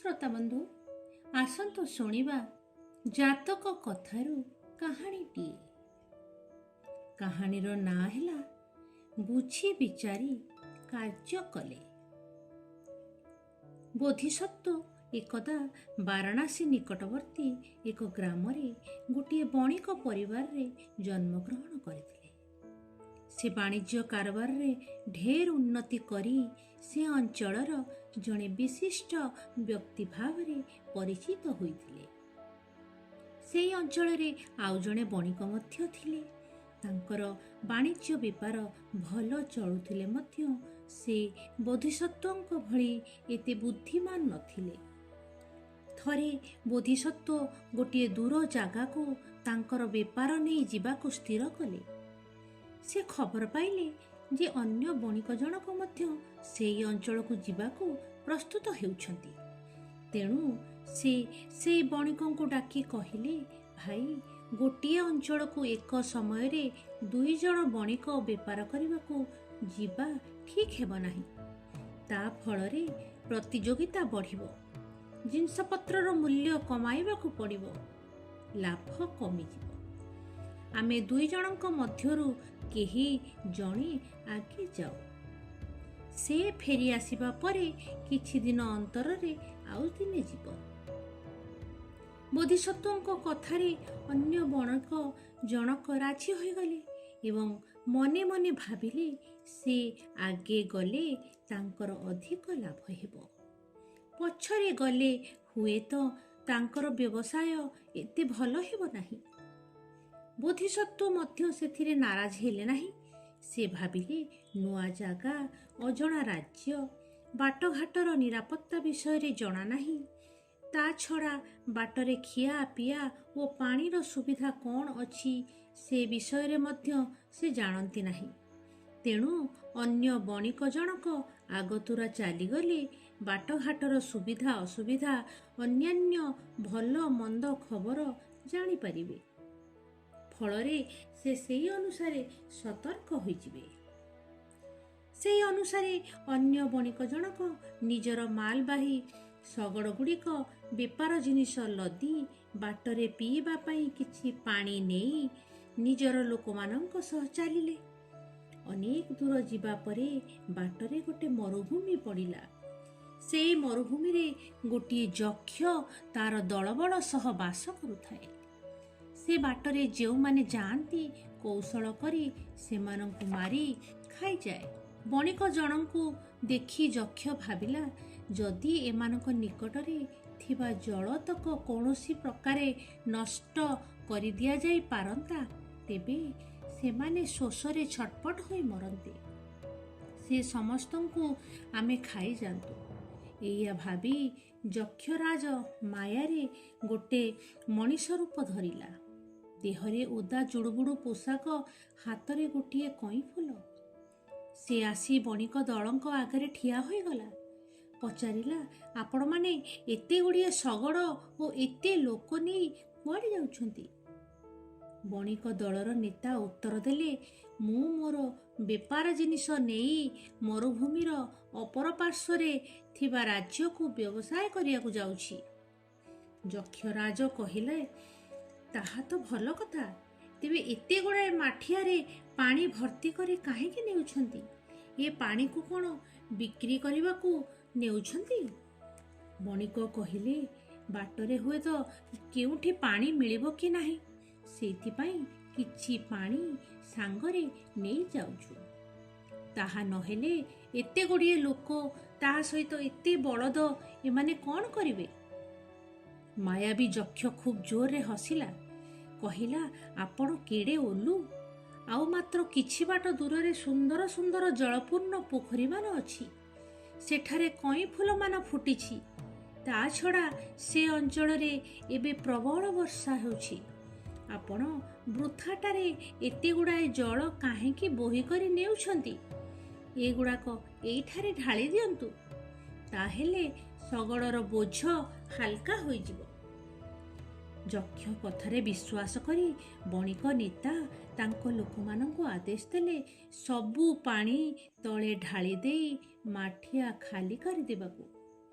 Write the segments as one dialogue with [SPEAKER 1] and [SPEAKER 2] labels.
[SPEAKER 1] ଶ୍ରୋତା ବନ୍ଧୁ, ଆସନ୍ତୁ ଶୁଣିବା ଜାତକ କଥାରୁ କାହାଣୀଟିଏ। କାହାଣୀର ନାଁ ହେଲା ବୁଝି ବିଚାରି କାର୍ଯ୍ୟ କଲେ। ବୋଧିସତ୍ତ୍ୱ ଏକଦା ବାରାଣାସୀ ନିକଟବର୍ତ୍ତୀ ଏକ ଗ୍ରାମରେ ଗୋଟିଏ ବଣିକ ପରିବାରରେ ଜନ୍ମଗ୍ରହଣ କରିଥିଲେ। ସେ ବାଣିଜ୍ୟ କାରବାରରେ ଢେର ଉନ୍ନତି କରି ସେ ଅଞ୍ଚଳର ଜଣେ ବିଶିଷ୍ଟ ବ୍ୟକ୍ତି ଭାବରେ ପରିଚିତ ହୋଇଥିଲେ। ସେହି ଅଞ୍ଚଳରେ ଆଉ ଜଣେ ବଣିକ ମଧ୍ୟ ଥିଲେ। ତାଙ୍କର ବାଣିଜ୍ୟ ବେପାର ଭଲ ଚଳୁଥିଲେ ମଧ୍ୟ ସେ ବୋଧିସତ୍ତ୍ୱଙ୍କ ଭଳି ଏତେ ବୁଦ୍ଧିମାନ ନଥିଲେ। ଥରେ ବୋଧିସତ୍ତ୍ୱ ଗୋଟିଏ ଦୂର ଜାଗାକୁ ତାଙ୍କର ବେପାର ନେଇ ଯିବାକୁ ସ୍ଥିର କଲେ। ସେ ଖବର ପାଇଲେ ଯେ ଅନ୍ୟ ବଣିକ ଜଣକ ମଧ୍ୟ ସେହି ଅଞ୍ଚଳକୁ ଯିବାକୁ ପ୍ରସ୍ତୁତ ହେଉଛନ୍ତି। ତେଣୁ ସେ ସେହି ବଣିକଙ୍କୁ ଡାକି କହିଲେ, ଭାଇ, ଗୋଟିଏ ଅଞ୍ଚଳକୁ ଏକ ସମୟରେ 2 ଜଣ ବଣିକ ବେପାର କରିବାକୁ ଯିବା ଠିକ୍ ହେବ ନାହିଁ। ତା ଫଳରେ ପ୍ରତିଯୋଗିତା ବଢ଼ିବ, ଜିନିଷପତ୍ରର ମୂଲ୍ୟ କମାଇବାକୁ ପଡ଼ିବ, ଲାଭ କମିଯିବ। ଆମେ 2 ଜଣଙ୍କ ମଧ୍ୟରୁ କେହି ଜଣେ ଆଗେ ଯାଉ। ସେ ଫେରି ଆସିବା ପରେ କିଛି ଦିନ ଅନ୍ତରରେ ଆଉ ଦିନେ ଯିବ। ବୋଧିସତ୍ତ୍ୱଙ୍କ କଥାରେ ଅନ୍ୟ ବଣିକ ଜଣକ ରାଜି ହୋଇଗଲେ ଏବଂ ମନେ ମନେ ଭାବିଲେ ସେ ଆଗେ ଗଲେ ତାଙ୍କର ଅଧିକ ଲାଭ ହେବ। ପଛରେ ଗଲେ ହୁଏତ ତାଙ୍କର ବ୍ୟବସାୟ ଏତେ ଭଲ ହେବ ନାହିଁ। ବୋଧିସତ୍ତ୍ୱ ମଧ୍ୟ ସେଥିରେ ନାରାଜ ହେଲେ ନାହିଁ। ସେ ଭାବିଲେ, ନୂଆ ଜାଗା, ଅଜଣା ରାଜ୍ୟ, ବାଟଘାଟର ନିରାପତ୍ତା ବିଷୟରେ ଜଣା ନାହିଁ। ତା ଛଡ଼ା ବାଟରେ ଖିଆ ପିଆ ଓ ପାଣିର ସୁବିଧା କ'ଣ ଅଛି ସେ ବିଷୟରେ ମଧ୍ୟ ସେ ଜାଣନ୍ତି ନାହିଁ। ତେଣୁ ଅନ୍ୟ ବଣିକ ଜଣକ ଆଗତୁରା ଚାଲିଗଲେ ବାଟଘାଟର ସୁବିଧା ଅସୁବିଧା, ଅନ୍ୟାନ୍ୟ ଭଲ ମନ୍ଦ ଖବର ଜାଣିପାରିବେ। ଫଳରେ ସେ ସେହି ଅନୁସାରେ ସତର୍କ ହୋଇଯିବେ। ସେହି ଅନୁସାରେ ଅନ୍ୟ ବଣିକ ଜଣକ ନିଜର ମାଲବାହୀ ଶଗଡ଼ଗୁଡ଼ିକ, ବେପାର ଜିନିଷ ଲଦି, ବାଟରେ ପିଇବା ପାଇଁ କିଛି ପାଣି ନେଇ ନିଜର ଲୋକମାନଙ୍କ ସହ ଚାଲିଲେ। ଅନେକ ଦୂର ଯିବା ପରେ ବାଟରେ ଗୋଟେ ମରୁଭୂମି ପଡ଼ିଲା। ସେହି ମରୁଭୂମିରେ ଗୋଟିଏ ଯକ୍ଷ ତାର ଦଳବଳ ସହ ବାସ କରୁଥାଏ। ସେ ବାଟରେ ଯେଉଁମାନେ ଯାଆନ୍ତି କୌଶଳ କରି ସେମାନଙ୍କୁ ମାରି ଖାଇଯାଏ। ବଣିକ ଜଣଙ୍କୁ ଦେଖି ଯକ୍ଷ ଭାବିଲା, ଯଦି ଏମାନଙ୍କ ନିକଟରେ ଥିବା ଜଳତକ କୌଣସି ପ୍ରକାରେ ନଷ୍ଟ କରିଦିଆଯାଇ ପାରନ୍ତା, ତେବେ ସେମାନେ ଶୋଷରେ ଛଟପଟ ହୋଇ ମରନ୍ତେ। ସେ ସମସ୍ତଙ୍କୁ ଆମେ ଖାଇଯାଆନ୍ତୁ। ଏଇଆ ଭାବି ଯକ୍ଷରାଜ ମାୟାରେ ଗୋଟେ ମଣିଷ ରୂପ ଧରିଲା। ଦେହରେ ଓଦା ଜୁଡ଼ୁବୁଡ଼ୁ ପୋଷାକ, ହାତରେ ଗୋଟିଏ କଇଁଫୁଲ। ସେ ଆସି ବଣିକ ଦଳଙ୍କ ଆଗରେ ଠିଆ ହୋଇଗଲା। ପଚାରିଲା, ଆପଣମାନେ ଏତେ ଗୁଡ଼ିଏ ଶଗଡ଼ ଓ ଏତେ ଲୋକ ନେଇ କୁଆଡ଼େ ଯାଉଛନ୍ତି? ବଣିକ ଦଳର ନେତା ଉତ୍ତର ଦେଲେ, ମୁଁ ମୋର ବେପାର ଜିନିଷ ନେଇ ମରୁଭୂମିର ଅପର ପାର୍ଶ୍ୱରେ ଥିବା ରାଜ୍ୟକୁ ବ୍ୟବସାୟ କରିବାକୁ ଯାଉଛି। ଯକ୍ଷରାଜ କହିଲେ, ତାହା ତ ଭଲ କଥା, ତେବେ ଏତେ ଗୁଡ଼ାଏ ମାଠିଆରେ ପାଣି ଭର୍ତ୍ତି କରି କାହିଁକି ନେଉଛନ୍ତି? ଏ ପାଣିକୁ କ'ଣ ବିକ୍ରି କରିବାକୁ ନେଉଛନ୍ତି? ବଣିକ କହିଲେ, ବାଟରେ ହୁଏତ କେଉଁଠି ପାଣି ମିଳିବ କି ନାହିଁ, ସେଇଥିପାଇଁ କିଛି ପାଣି ସାଙ୍ଗରେ ନେଇ ଯାଉଛୁ। ତାହା ନହେଲେ ଏତେ ଗୁଡ଼ିଏ ଲୋକ, ତାହା ସହିତ ଏତେ ବଳଦ, ଏମାନେ କ'ଣ କରିବେ? ମାୟାବୀ ଯକ୍ଷ ଖୁବ୍ ଜୋରରେ ହସିଲା। କହିଲା, ଆପଣ କେଡ଼େ ଓଲୁ! ଆଉ ମାତ୍ର କିଛି ବାଟ ଦୂରରେ ସୁନ୍ଦର ସୁନ୍ଦର ଜଳପୂର୍ଣ୍ଣ ପୋଖରୀମାନ ଅଛି। ସେଠାରେ କଇଁଫୁଲମାନ ଫୁଟିଛି। ତା ଛଡ଼ା ସେ ଅଞ୍ଚଳରେ ଏବେ ପ୍ରବଳ ବର୍ଷା ହେଉଛି। ଆପଣ ବୃଥାଟାରେ ଏତେ ଗୁଡ଼ାଏ ଜଳ କାହିଁକି ବୋହି କରି ନେଉଛନ୍ତି? ଏଗୁଡ଼ାକ ଏଇଠାରେ ଢାଳି ଦିଅନ୍ତୁ, ତାହେଲେ ଶଗଡ଼ର ବୋଝ ହାଲକା ହୋଇଯିବ। ଯକ୍ଷ କଥାରେ ବିଶ୍ୱାସ କରି ବଣିକ ନେତା ତାଙ୍କ ଲୋକମାନଙ୍କୁ ଆଦେଶ ଦେଲେ ସବୁ ପାଣି ତଳେ ଢାଳି ଦେଇ ମାଠିଆ ଖାଲି କରିଦେବାକୁ।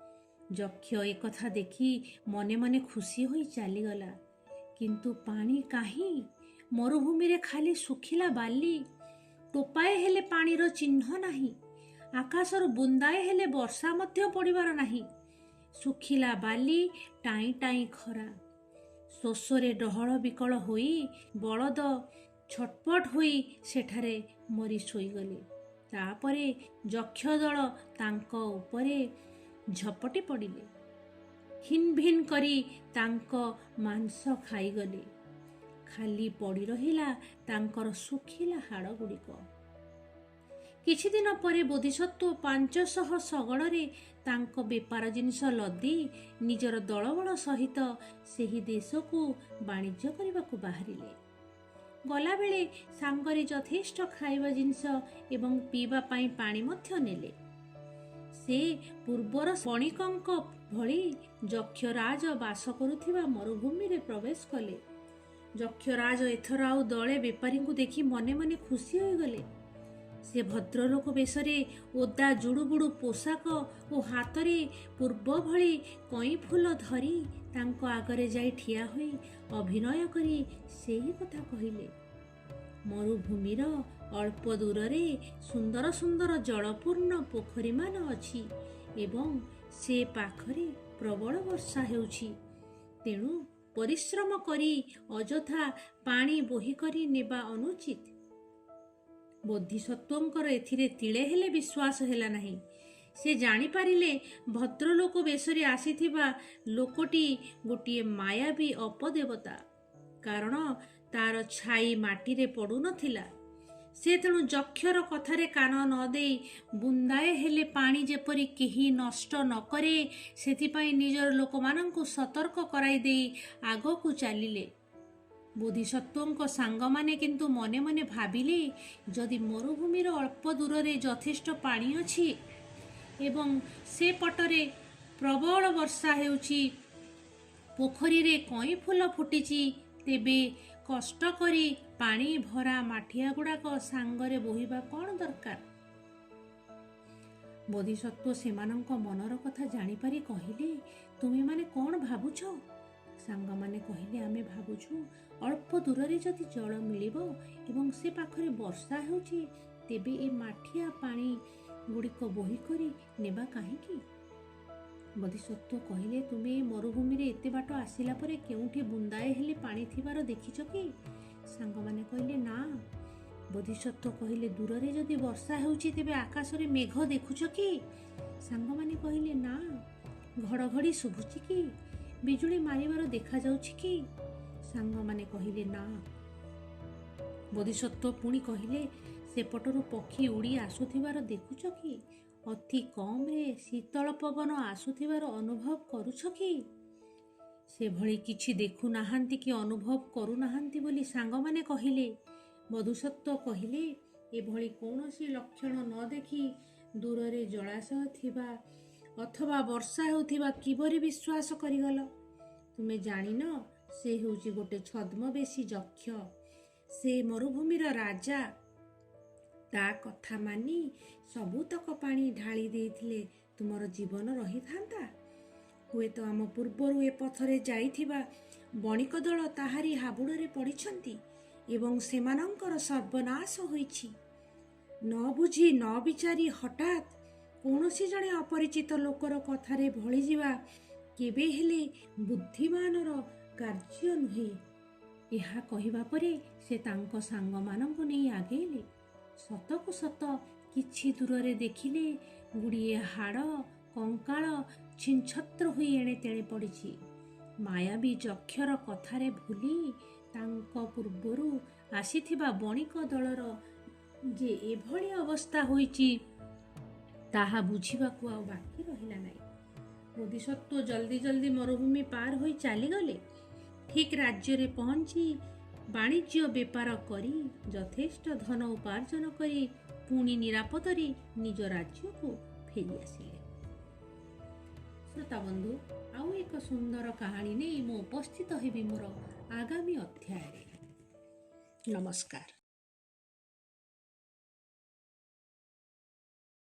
[SPEAKER 1] ଯକ୍ଷ ଏକଥା ଦେଖି ମନେ ମନେ ଖୁସି ହୋଇ ଚାଲିଗଲା। କିନ୍ତୁ ପାଣି କାହିଁ? ମରୁଭୂମିରେ ଖାଲି ଶୁଖିଲା ବାଲି, ଟୋପାଏ ହେଲେ ପାଣିର ଚିହ୍ନ ନାହିଁ। ଆକାଶରୁ ବୁନ୍ଦାଏ ହେଲେ ବର୍ଷା ମଧ୍ୟ ପଡ଼ିବାର ନାହିଁ। ଶୁଖିଲା ବାଲି, ଟାଇଁ ଟାଇଁ ଖରା। ଶୋଷରେ ଡହଳ ବିକଳ ହୋଇ ବଳଦ ଛଟପଟ ହୋଇ ସେଠାରେ ମରି ଶୋଇଗଲେ। ତାପରେ ଯକ୍ଷ ଦଳ ତାଙ୍କ ଉପରେ ଝପଟି ପଡ଼ିଲେ। ଭିନ୍ ଭିନ୍ କରି ତାଙ୍କ ମାଂସ ଖାଇଗଲେ। ଖାଲି ପଡ଼ି ରହିଲା ତାଙ୍କର ଶୁଖିଲା ହାଡ଼ ଗୁଡ଼ିକ। କିଛିଦିନ ପରେ ବୋଧିସତ୍ତ୍ୱ 500 ଶଗଡ଼ରେ ତାଙ୍କ ବେପାର ଜିନିଷ ଲଦି ନିଜର ଦଳବଳ ସହିତ ସେହି ଦେଶକୁ ବାଣିଜ୍ୟ କରିବାକୁ ବାହାରିଲେ। ଗଲାବେଳେ ସାଙ୍ଗରେ ଯଥେଷ୍ଟ ଖାଇବା ଜିନିଷ ଏବଂ ପିଇବା ପାଇଁ ପାଣି ମଧ୍ୟ ନେଲେ। ସେ ପୂର୍ବର ବଣିକଙ୍କ ଭଳି ଯକ୍ଷରାଜ ବାସ କରୁଥିବା ମରୁଭୂମିରେ ପ୍ରବେଶ କଲେ। ଯକ୍ଷରାଜ ଏଥର ଆଉ ଦଳେ ବେପାରୀଙ୍କୁ ଦେଖି ମନେ ମନେ ଖୁସି ହୋଇଗଲେ। ସେ ଭଦ୍ରଲୋକ ବେଶରେ ଓଦା ଜୁଡ଼ୁବୁଡ଼ୁ ପୋଷାକ ଓ ହାତରେ ପୂର୍ବ ଭଳି କଇଁ ଫୁଲ ଧରି ତାଙ୍କ ଆଗରେ ଯାଇ ଠିଆ ହୋଇ ଅଭିନୟ କରି ସେହି କଥା କହିଲେ। ମରୁଭୂମିର ଅଳ୍ପ ଦୂରରେ ସୁନ୍ଦର ସୁନ୍ଦର ଜଳପୂର୍ଣ୍ଣ ପୋଖରୀମାନ ଅଛି ଏବଂ ସେ ପାଖରେ ପ୍ରବଳ ବର୍ଷା ହେଉଛି। ତେଣୁ ପରିଶ୍ରମ କରି ଅଯଥା ପାଣି ବୋହି କରି ନେବା ଅନୁଚିତ। ବୋଧିସତ୍ତ୍ୱଙ୍କର ଏଥିରେ ତିଳେ ହେଲେ ବିଶ୍ୱାସ ହେଲା ନାହିଁ। ସେ ଜାଣିପାରିଲେ ଭଦ୍ରଲୋକ ବେଶରେ ଆସିଥିବା ଲୋକଟି ଗୋଟିଏ ମାୟାବୀ ଅପଦେବତା। କାରଣ ତାର ଛାଇ ମାଟିରେ ପଡ଼ୁନଥିଲା। ସେ ତେଣୁ ଯକ୍ଷର କଥାରେ କାନ ନ ଦେଇ ବୁନ୍ଦାଏ ହେଲେ ପାଣି ଯେପରି କେହି ନଷ୍ଟ ନ କରେ ସେଥିପାଇଁ ନିଜର ଲୋକମାନଙ୍କୁ ସତର୍କ କରାଇ ଦେଇ ଆଗକୁ ଚାଲିଲେ। ବୋଧିସତ୍ତ୍ୱଙ୍କ ସାଙ୍ଗମାନେ କିନ୍ତୁ ମନେ ମନେ ଭାବିଲେ, ଯଦି ମରୁଭୂମିର ଅଳ୍ପ ଦୂରରେ ଯଥେଷ୍ଟ ପାଣି ଅଛି ଏବଂ ସେ ପଟରେ ପ୍ରବଳ ବର୍ଷା ହେଉଛି, ପୋଖରୀରେ କଇଁ ଫୁଲ ଫୁଟିଛି, ତେବେ କଷ୍ଟ କରି ପାଣି ଭରା ମାଠିଆ ଗୁଡ଼ାକ ସାଙ୍ଗରେ ବୋହିବା କ'ଣ ଦରକାର? ବୋଧିସତ୍ତ୍ୱ ସେମାନଙ୍କ ମନର କଥା ଜାଣିପାରି କହିଲେ, ତୁମେମାନେ କ'ଣ ଭାବୁଛ? ସାଙ୍ଗମାନେ କହିଲେ, ଆମେ ଭାବୁଛୁ ଅଳ୍ପ ଦୂରରେ ଯଦି ଜଳ ମିଳିବ ଏବଂ ସେ ପାଖରେ ବର୍ଷା ହେଉଛି, ତେବେ ଏ ମାଠିଆ ପାଣି ଗୁଡ଼ିକ ବୋହି କରି ନେବା କାହିଁକି? ବୋଧିସତ୍ତ୍ୱ କହିଲେ, ତୁମେ ମରୁଭୂମିରେ ଏତେ ବାଟ ଆସିଲା ପରେ କେଉଁଠି ବୁନ୍ଦାଏ ହେଲେ ପାଣି ଥିବାର ଦେଖିଛ କି? ସାଙ୍ଗମାନେ କହିଲେ, ନା। ବୋଧିସତ୍ତ୍ୱ କହିଲେ, ଦୂରରେ ଯଦି ବର୍ଷା ହେଉଛି ତେବେ ଆକାଶରେ ମେଘ ଦେଖୁଛ କି? ସାଙ୍ଗମାନେ କହିଲେ, ନା। ଘଡ଼ଘଡ଼ି ଶୁଭୁଛି କି? ବିଜୁଳି ମାରିବାର ଦେଖାଯାଉଛି କି? ସାଙ୍ଗମାନେ କହିଲେ, ନା। ବୋଧିସତ୍ତ୍ୱ ପୁଣି କହିଲେ, ସେପଟରୁ ପକ୍ଷୀ ଉଡ଼ି ଆସୁଥିବାର ଦେଖୁଛ କି? ଅତି କମରେ ଶୀତଳ ପବନ ଆସୁଥିବାର ଅନୁଭବ କରୁଛ କି? ସେଭଳି କିଛି ଦେଖୁନାହାନ୍ତି କି ଅନୁଭବ କରୁନାହାନ୍ତି ବୋଲି ସାଙ୍ଗମାନେ କହିଲେ। ବୋଧିସତ୍ତ୍ୱ କହିଲେ, ଏଭଳି କୌଣସି ଲକ୍ଷଣ ନ ଦେଖି ଦୂରରେ ଜଳାଶୟ ଥିବା ଅଥବା ବର୍ଷା ହେଉଥିବା କିପରି ବିଶ୍ୱାସ କରିଗଲ? ତୁମେ ଜାଣିନ, ସେ ହେଉଛି ଗୋଟେ ଛଦ୍ମବେଶୀ ଯକ୍ଷ। ସେ ମରୁଭୂମିର ରାଜା। ତା କଥା ମାନି ସବୁତକ ପାଣି ଢାଳି ଦେଇଥିଲେ ତୁମର ଜୀବନ ରହିଥାନ୍ତା। ହୁଏତ ଆମ ପୂର୍ବରୁ ଏ ପଥରେ ଯାଇଥିବା ବଣିକ ଦଳ ତାହାରି ହାବୁଡ଼ରେ ପଡ଼ିଛନ୍ତି ଏବଂ ସେମାନଙ୍କର ସର୍ବନାଶ ହୋଇଛି। ନ ବୁଝି ନ ବିଚାରି ହଠାତ୍ କୌଣସି ଜଣେ ଅପରିଚିତ ଲୋକର କଥାରେ ଭଳିଯିବା କେବେ ହେଲେ ବୁଦ୍ଧିମାନର କାର୍ଯ୍ୟ ନୁହେଁ। ଏହା କହିବା ପରେ ସେ ତାଙ୍କ ସାଙ୍ଗମାନଙ୍କୁ ନେଇ ଆଗେଇଲେ। ସତକୁ ସତ କିଛି ଦୂରରେ ଦେଖିଲେ ଗୁଡ଼ିଏ ହାଡ଼ କଙ୍କାଳ ଛିନ୍ଛତ୍ର ହୋଇ ଏଣେ ତେଣେ ପଡ଼ିଛି। ମାୟାବୀ ଯକ୍ଷର କଥାରେ ଭୁଲି ତାଙ୍କ ପୂର୍ବରୁ ଆସିଥିବା ବଣିକ ଦଳର ଯେ ଏଭଳି ଅବସ୍ଥା ହୋଇଛି ତାହା ବୁଝିବାକୁ ଆଉ ବାକି ରହିଲା ନାହିଁ। ବୋଧିସତ୍ତ୍ୱ ଜଲ୍ଦି ଜଲ୍ଦି ମରୁଭୂମି ପାର ହୋଇ ଚାଲିଗଲେ। ଠିକ୍ ରାଜ୍ୟରେ ପହଞ୍ଚି ବାଣିଜ୍ୟ ବେପାର କରି ଯଥେଷ୍ଟ ଧନ ଉପାର୍ଜନ କରି ପୁଣି ନିରାପଦରେ ନିଜ ରାଜ୍ୟକୁ ଫେରି ଆସିଲେ। ଶ୍ରୋତାବନ୍ଧୁ, ଆଉ ଏକ ସୁନ୍ଦର କାହାଣୀ ନେଇ ମୁଁ ଉପସ୍ଥିତ ହେବି ମୋର ଆଗାମୀ ଅଧ୍ୟାୟରେ। ନମସ୍କାର।